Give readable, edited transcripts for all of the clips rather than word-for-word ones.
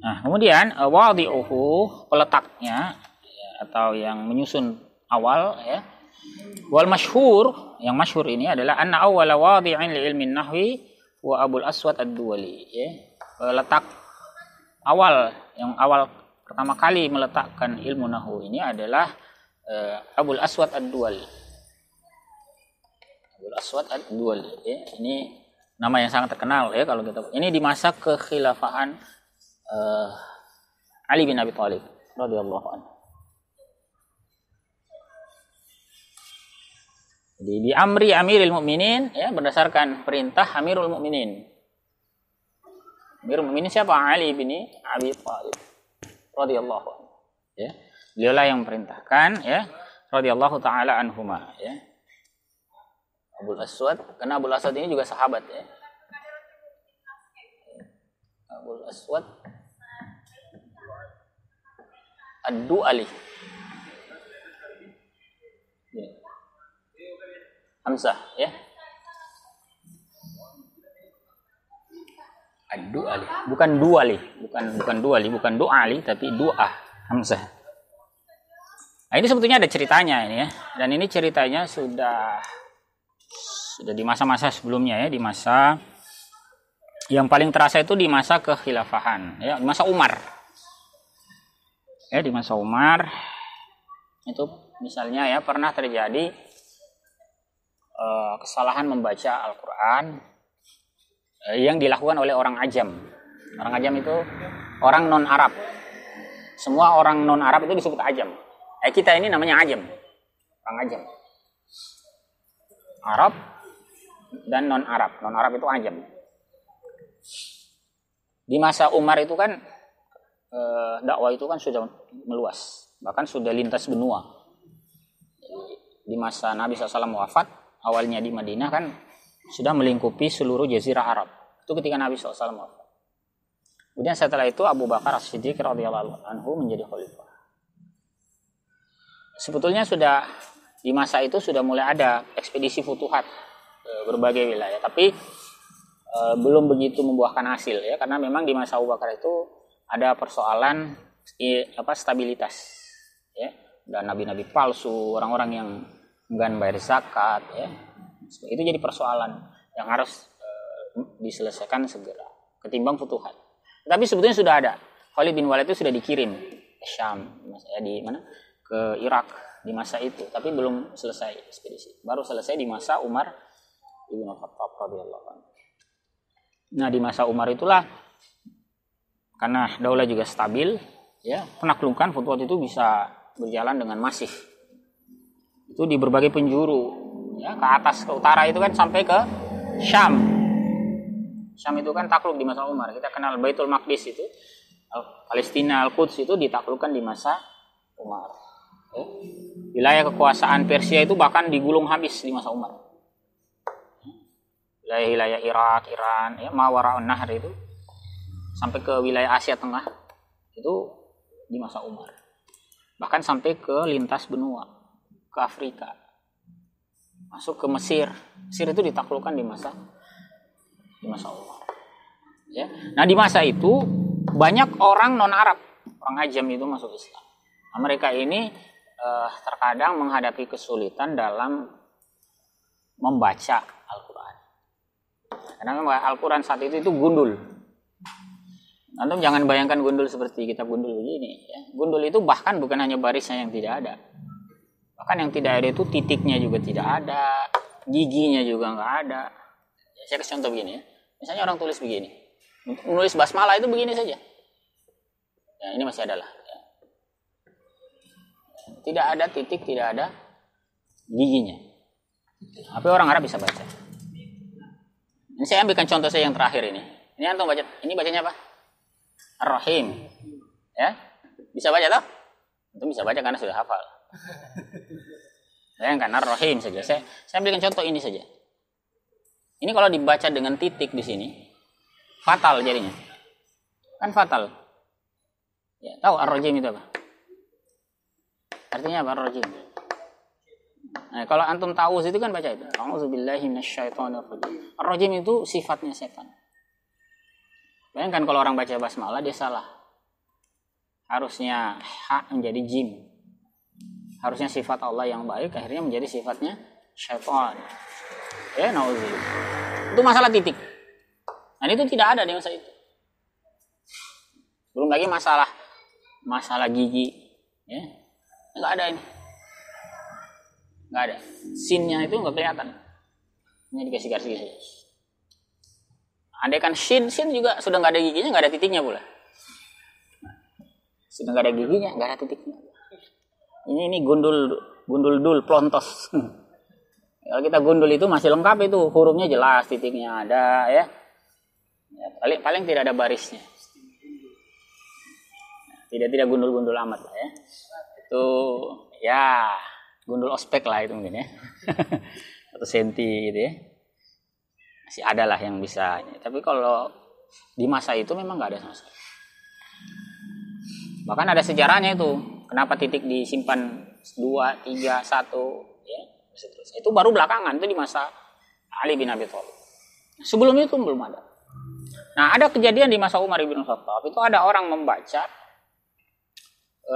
Nah, kemudian wadi'uhu, peletaknya ya, atau yang menyusun awal ya. Wal masyhur, yang masyhur ini adalah anna awwala wadi'in li ilmin nahwi wa Abul Aswad ad-Duwali ya. Letak awal, yang awal pertama kali meletakkan ilmu nahwu ini adalah Abul Aswad ad-Duwali. Abul Aswad ad-Duwali ya. Ini nama yang sangat terkenal ya kalau kita. Ini di masa kekhilafahan Ali bin Abi Thalib radhiyallahu anhu. Jadi di amri Amirul Mukminin ya, berdasarkan perintah Amirul Mukminin. Amirul Mukminin siapa? Ali bin Abi Thalib radhiyallahu anhu. Ya. Beliaulah yang memerintahkan ya, radhiyallahu taala anhuma ya. Abul Aswad, karena Abul Aswad ini juga sahabat ya. Abul Aswad ad-Du'ali. Hamzah ya. Ad-Du'ali, bukan Du'ali, bukan Du'ali, bukan Du'ali tapi Du'ah, Hamzah. Nah, ini sebetulnya ada ceritanya ini ya. Dan ini ceritanya sudah di masa-masa sebelumnya ya, di masa yang paling terasa itu di masa kekhilafahan ya, di masa Umar. Ya, di masa Umar itu misalnya ya pernah terjadi kesalahan membaca Al-Qur'an yang dilakukan oleh orang ajam. Orang ajam itu orang non-Arab. Semua orang non-Arab itu disebut ajam. Kita ini namanya ajam. Orang ajam. Arab dan non-Arab. Non-Arab itu ajam. Di masa Umar itu kan dakwah itu kan sudah meluas, bahkan sudah lintas benua. Di masa Nabi SAW wafat, awalnya di Madinah kan sudah melingkupi seluruh jazirah Arab. Itu ketika Nabi SAW wafat. Kemudian setelah itu Abu Bakar As-Siddiq radhiyallahu anhu menjadi khalifah. Sebetulnya sudah di masa itu sudah mulai ada ekspedisi futuhat ke berbagai wilayah, tapi belum begitu membuahkan hasil ya, karena memang di masa Abu Bakar itu ada persoalan stabilitas ya, dan nabi-nabi palsu, orang-orang yang enggan bayar zakat ya. Itu jadi persoalan yang harus diselesaikan segera ketimbang futuhat. Tapi sebetulnya sudah ada. Khalid bin Walid itu sudah dikirim ke Syam, di mana? Ke Irak di masa itu, tapi belum selesai ekspedisi. Baru selesai di masa Umar bin Khattab radhiyallahu anhu. Nah, di masa Umar itulah karena daulah juga stabil, ya, penaklukan futuhat itu bisa berjalan dengan masif. Itu di berbagai penjuru, ya, ke atas ke utara itu kan sampai ke Syam. Syam itu kan takluk di masa Umar. Kita kenal Baitul Maqdis itu, Palestina, Al-Quds itu ditaklukkan di masa Umar. Ya. Wilayah kekuasaan Persia itu bahkan digulung habis di masa Umar. Wilayah Irak, Iran, ya, Mawara'un Nahr itu sampai ke wilayah Asia Tengah itu di masa Umar. Bahkan sampai ke lintas benua, ke Afrika, masuk ke Mesir. Mesir itu ditaklukkan di masa Umar. Ya. Nah, di masa itu banyak orang non-Arab, orang ajam itu masuk Islam. Nah, mereka ini terkadang menghadapi kesulitan dalam membaca Al-Quran. Karena Al-Quran saat itu gundul. Antum jangan bayangkan gundul seperti kitab gundul begini. Ya. Gundul itu bahkan bukan hanya barisnya yang tidak ada. Bahkan yang tidak ada itu titiknya juga tidak ada, giginya juga nggak ada. Ya, saya kasih contoh begini ya. Misalnya orang tulis begini. Menulis basmalah itu begini saja. Ya, ini masih ada lah. Ya. Tidak ada titik, tidak ada giginya. Tapi orang Arab bisa baca. Ini saya ambilkan contoh saya yang terakhir ini. Ini antum baca. Ini bacanya apa? Ar-Rahim. Ya. Bisa baca toh? Antum bisa baca karena sudah hafal. Bayangkan Ar-Rahim saja. Saya ambilkan contoh ini saja. Ini kalau dibaca dengan titik di sini, fatal jadinya. Kan fatal. Ya, tahu Ar-Rajim itu apa? Artinya apa Ar-Rajim? Nah, kalau antum tahu itu kan baca itu. A'udzubillahi minasyaitonirrajim. Ar-Rajim itu sifatnya setan. Bayangkan kalau orang baca basmalah dia salah. harusnya ha menjadi jim. Harusnya sifat Allah yang baik akhirnya menjadi sifatnya syaitan. Ya, naudzubillah. Itu masalah titik. Dan itu tidak ada di masa itu. Belum lagi masalah gigi, ya. Enggak ada ini. Enggak ada. Sinnya itu enggak kelihatan. Ini dikasih garis saja. Andai kan sin juga sudah enggak ada giginya, enggak ada titiknya pula. Sudah enggak ada giginya, enggak ada titiknya. Ini gundul dul plontos. Kalau kita gundul itu masih lengkap, itu hurufnya jelas, titiknya ada, ya. Paling tidak ada barisnya. Tidak gundul-gundul amat lah, ya. Itu ya gundul ospek lah itu mungkin, ya. 1 senti gitu, ya. Masih ada lah yang bisa. Tapi kalau di masa itu memang nggak ada sama sekali. Bahkan ada sejarahnya itu. Kenapa titik disimpan 2, 3, 1, ya, seterusnya. Itu baru belakangan, itu di masa Ali bin Abi Thalib. Sebelum itu belum ada. Nah, ada kejadian di masa Umar bin Khattab, itu ada orang membaca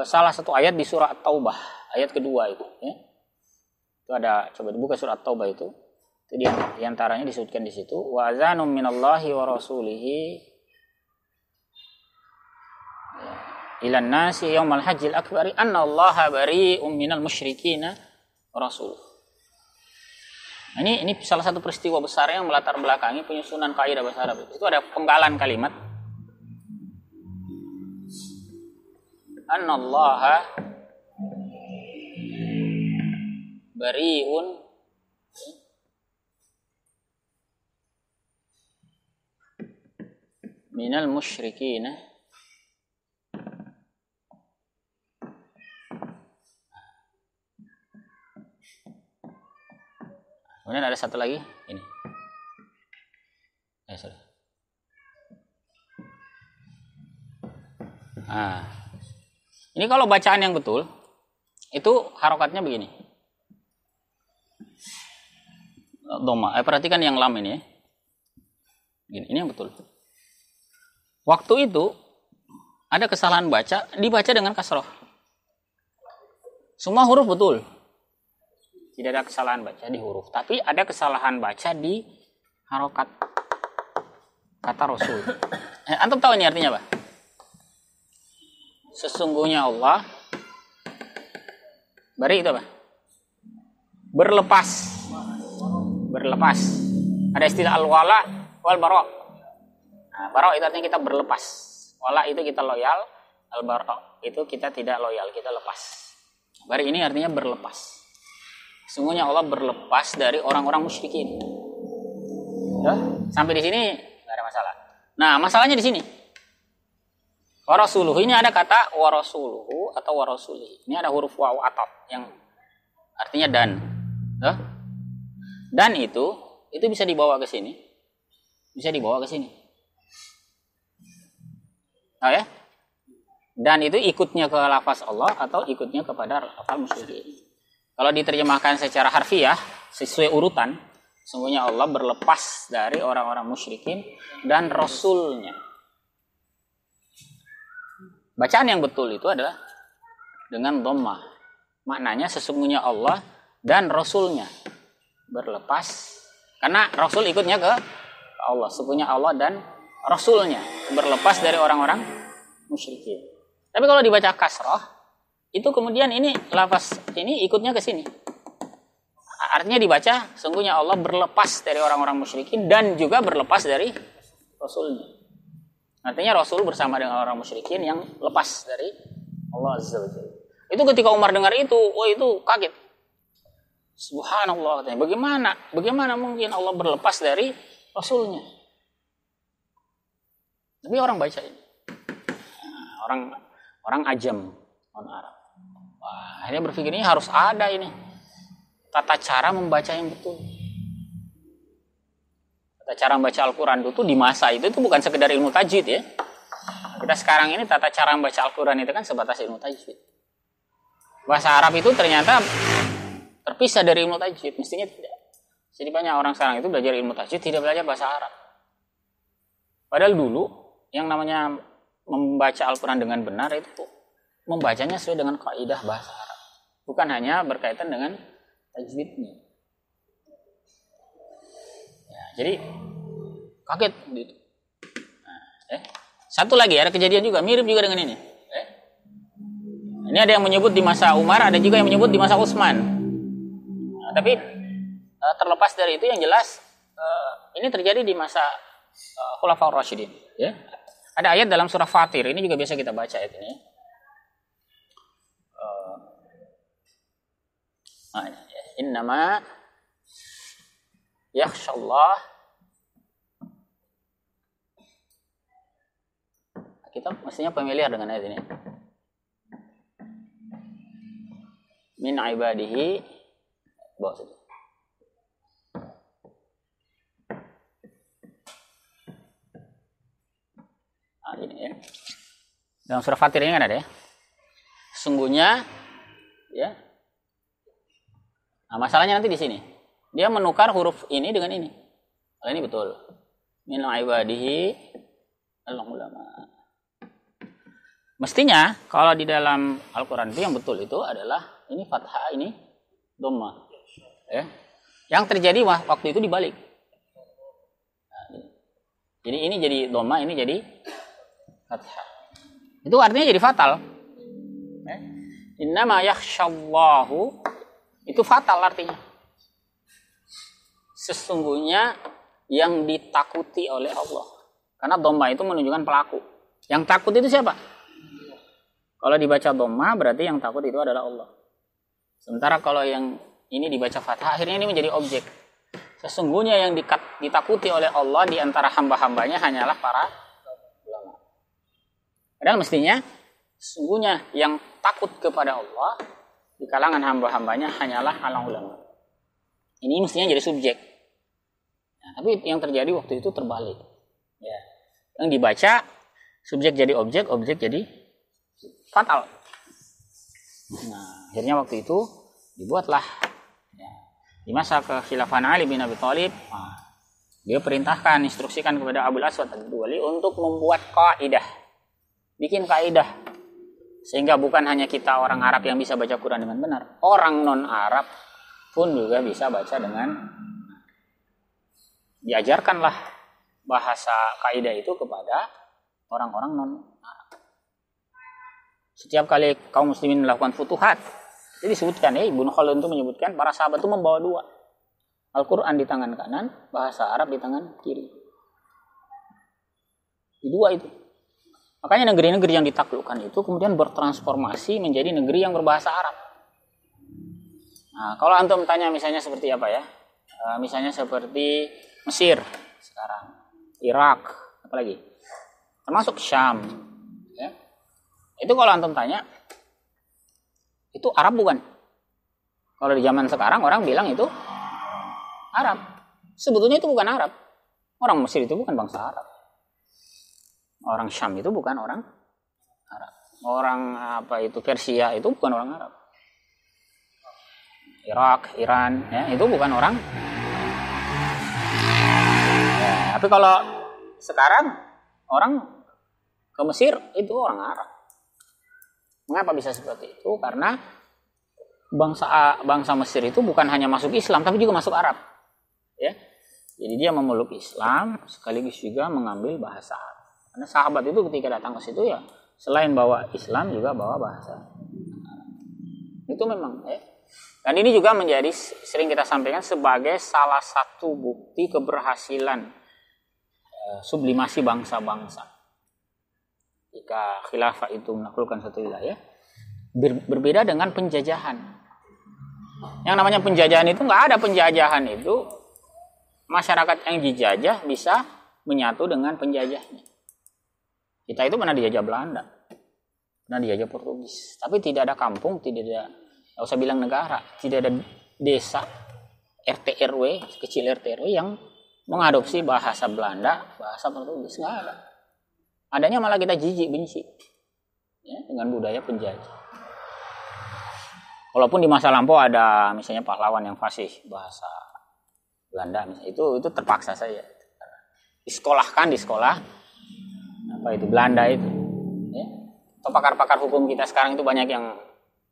salah satu ayat di surah At-Taubah, ayat kedua itu, ya. Itu ada, coba dibuka surah At-Taubah itu. Itu di antaranya disebutkan di situ, wa azanum minallahi wa rasulihi ilan nasi yaumal hajjil akbari annallaha bari'um minal musyrikina rasul. Nah, ini salah satu peristiwa besar yang melatar belakangi penyusunan kaidah bahasa Arab. Itu ada penggalan kalimat annallaha bari'un minal musyrikina. Kemudian ada satu lagi, ini. Sorry. Nah, ini kalau bacaan yang betul, itu harokatnya begini. Doma. Perhatikan yang lam ini, ya. Ini yang betul. Waktu itu ada kesalahan baca, dibaca dengan kasroh. Semua huruf betul. Tidak ada kesalahan baca di huruf, tapi ada kesalahan baca di harokat kata Rasul. Antum tahu ini artinya apa? Sesungguhnya Allah bari itu apa? Berlepas. Ada istilah al-wala wal bara. Nah, bara itu artinya kita berlepas. Wala itu kita loyal, al-bara itu kita tidak loyal, kita lepas. Bari ini artinya berlepas. Sungguhnya Allah berlepas dari orang-orang musyrikin. Ya, sampai di sini nggak ada masalah. Nah, masalahnya di sini. Warasuluhu, ini ada kata warasuluhu atau warasulihi. Ini ada huruf waw ataf yang artinya dan. Ya? Dan itu bisa dibawa ke sini. Bisa dibawa ke sini. Oh ya? Dan itu ikutnya ke lafaz Allah atau ikutnya kepada lafaz musyrikin. Kalau diterjemahkan secara harfiah, sesuai urutan, sungguhnya Allah berlepas dari orang-orang musyrikin dan Rasulnya. Bacaan yang betul itu adalah dengan dhammah. Maknanya sesungguhnya Allah dan Rasulnya berlepas. Karena Rasul ikutnya ke Allah. Sesungguhnya Allah dan Rasulnya berlepas dari orang-orang musyrikin. Tapi kalau dibaca kasrah, itu kemudian ini lafaz ini ikutnya ke sini. Artinya dibaca sungguhnya Allah berlepas dari orang-orang musyrikin dan juga berlepas dari Rasulnya. Artinya Rasul bersama dengan orang musyrikin yang lepas dari Allah Azza wa Jalla. Itu ketika Umar dengar itu, itu kaget. Subhanallah, katanya. Bagaimana mungkin Allah berlepas dari Rasulnya? Tapi orang baca ini. Orang ajam, orang Arab. Wah, akhirnya berpikir ini harus ada ini tata cara membaca yang betul. Tata cara membaca Al-Quran itu di masa itu bukan sekedar ilmu tajwid, ya. Kita sekarang ini tata cara membaca Al-Quran itu kan sebatas ilmu tajwid. Bahasa Arab itu ternyata terpisah dari ilmu tajwid, mestinya tidak. Jadi banyak orang sekarang itu belajar ilmu tajwid tidak belajar bahasa Arab. Padahal dulu yang namanya membaca Al-Quran dengan benar itu membacanya sesuai dengan kaidah bahasa Arab. Bukan hanya berkaitan dengan tajwidnya. Ya, jadi kaget gitu. Nah, satu lagi ada kejadian juga mirip juga dengan ini. Ini ada yang menyebut di masa Umar, ada juga yang menyebut di masa Utsman. Nah, tapi terlepas dari itu yang jelas ini terjadi di masa Khulafaur Rasyidin. Ya. Ada ayat dalam surah Fatir, ini juga biasa kita baca ayat ini. Innama yakhshallah. Kita mestinya familiar dengan ayat ini. Min ibadihi bawa saja. Ini ya. Dalam surah Fatir ini kan ada ya. Sesungguhnya ya. Nah, masalahnya nanti di sini. Dia menukar huruf ini dengan ini. Kalau ini betul. Min ibadihi al-ulama. Mestinya kalau di dalam Al-Qur'an itu yang betul itu adalah ini fathah, ini dhamma. Ya. Yang terjadi waktu itu dibalik. Nah, jadi ini jadi dhamma, ini jadi fathah. Itu artinya jadi fatal. Innama yakhshallahu itu fatal artinya. Sesungguhnya yang ditakuti oleh Allah. Karena dhamma itu menunjukkan pelaku. Yang takut itu siapa? Kalau dibaca dhamma berarti yang takut itu adalah Allah. Sementara kalau yang ini dibaca fathah akhirnya ini menjadi objek. Sesungguhnya yang ditakuti oleh Allah di antara hamba-hambanya hanyalah para ulama. Padahal mestinya sesungguhnya yang takut kepada Allah di kalangan hamba-hambanya hanyalah ulama. Ini mestinya jadi subjek. Nah, tapi yang terjadi waktu itu terbalik. Ya. Yang dibaca subjek jadi objek, objek jadi fatal. Nah, akhirnya waktu itu dibuatlah ya, di masa kekhilafan Ali bin Abi Thalib, dia perintahkan, instruksikan kepada Abul Aswad Ad-Duwali untuk membuat kaidah. Bikin kaidah. Sehingga bukan hanya kita orang Arab yang bisa baca Quran dengan benar, orang non-Arab pun juga bisa baca dengan diajarkanlah bahasa kaidah itu kepada orang-orang non-Arab. Setiap kali kaum muslimin melakukan futuhat, jadi disebutkan, Ibnu Khaldun itu menyebutkan para sahabat itu membawa dua. Al-Quran di tangan kanan, bahasa Arab di tangan kiri. Di dua itu. Makanya negeri-negeri yang ditaklukkan itu kemudian bertransformasi menjadi negeri yang berbahasa Arab. Nah, kalau antum tanya misalnya seperti apa ya? Misalnya seperti Mesir sekarang, Irak, apalagi, termasuk Syam. Ya. Itu kalau antum tanya, itu Arab bukan? Kalau di zaman sekarang orang bilang itu Arab. Sebetulnya itu bukan Arab. Orang Mesir itu bukan bangsa Arab. Orang Syam itu bukan orang Arab. Orang Persia itu bukan orang Arab. Irak, Iran, ya, itu bukan orang. Ya, tapi kalau sekarang orang ke Mesir itu orang Arab. Mengapa bisa seperti itu? Karena bangsa Mesir itu bukan hanya masuk Islam, tapi juga masuk Arab. Ya, jadi dia memeluk Islam sekaligus juga mengambil bahasa Arab. Karena sahabat itu ketika datang ke situ ya selain bawa Islam juga bawa bahasa Arab. Itu memang ya. Dan ini juga menjadi sering kita sampaikan sebagai salah satu bukti keberhasilan sublimasi bangsa-bangsa. Jika khilafah itu menaklukkan satu wilayah, berbeda dengan penjajahan. Yang namanya penjajahan itu nggak ada penjajahan itu masyarakat yang dijajah bisa menyatu dengan penjajahnya. Kita itu pernah dijajah Belanda, pernah dijajah Portugis, tapi tidak ada kampung, tidak ada, nggak usah bilang negara, tidak ada desa, RT RW, kecil RT RW yang mengadopsi bahasa Belanda, bahasa Portugis, nggak ada. Adanya malah kita jijik, benci ya, dengan budaya penjajah. Walaupun di masa lampau ada misalnya pahlawan yang fasih bahasa Belanda, misalnya, itu terpaksa saya disekolahkan di sekolah Belanda itu. Ya. atau pakar-pakar hukum kita sekarang itu banyak yang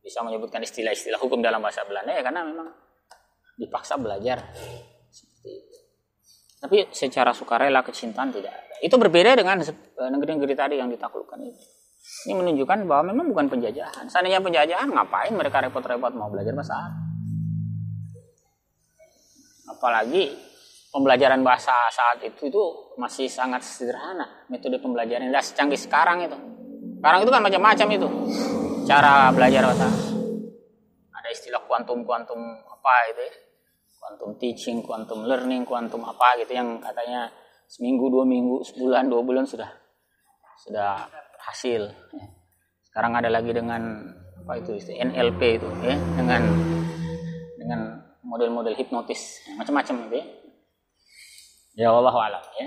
bisa menyebutkan istilah-istilah hukum dalam bahasa Belanda ya karena memang dipaksa belajar seperti itu. Tapi secara sukarela, kecintaan tidak ada. Itu berbeda dengan negeri-negeri tadi yang ditaklukkan itu. Ini menunjukkan bahwa memang bukan penjajahan. Seandainya penjajahan, ngapain mereka repot-repot mau belajar bahasa Arab? Apalagi pembelajaran bahasa saat itu masih sangat sederhana. Metode pembelajaran tidak secanggih sekarang itu. Sekarang itu kan macam-macam itu. Cara belajar bahasa. Ada istilah kuantum apa itu ya. Quantum teaching, quantum learning, quantum apa gitu yang katanya seminggu, 2 minggu, sebulan, 2 bulan sudah hasil. Sekarang ada lagi dengan apa itu NLP itu ya, dengan model-model hipnotis macam-macam gitu ya. Ya Allah a'lam ya.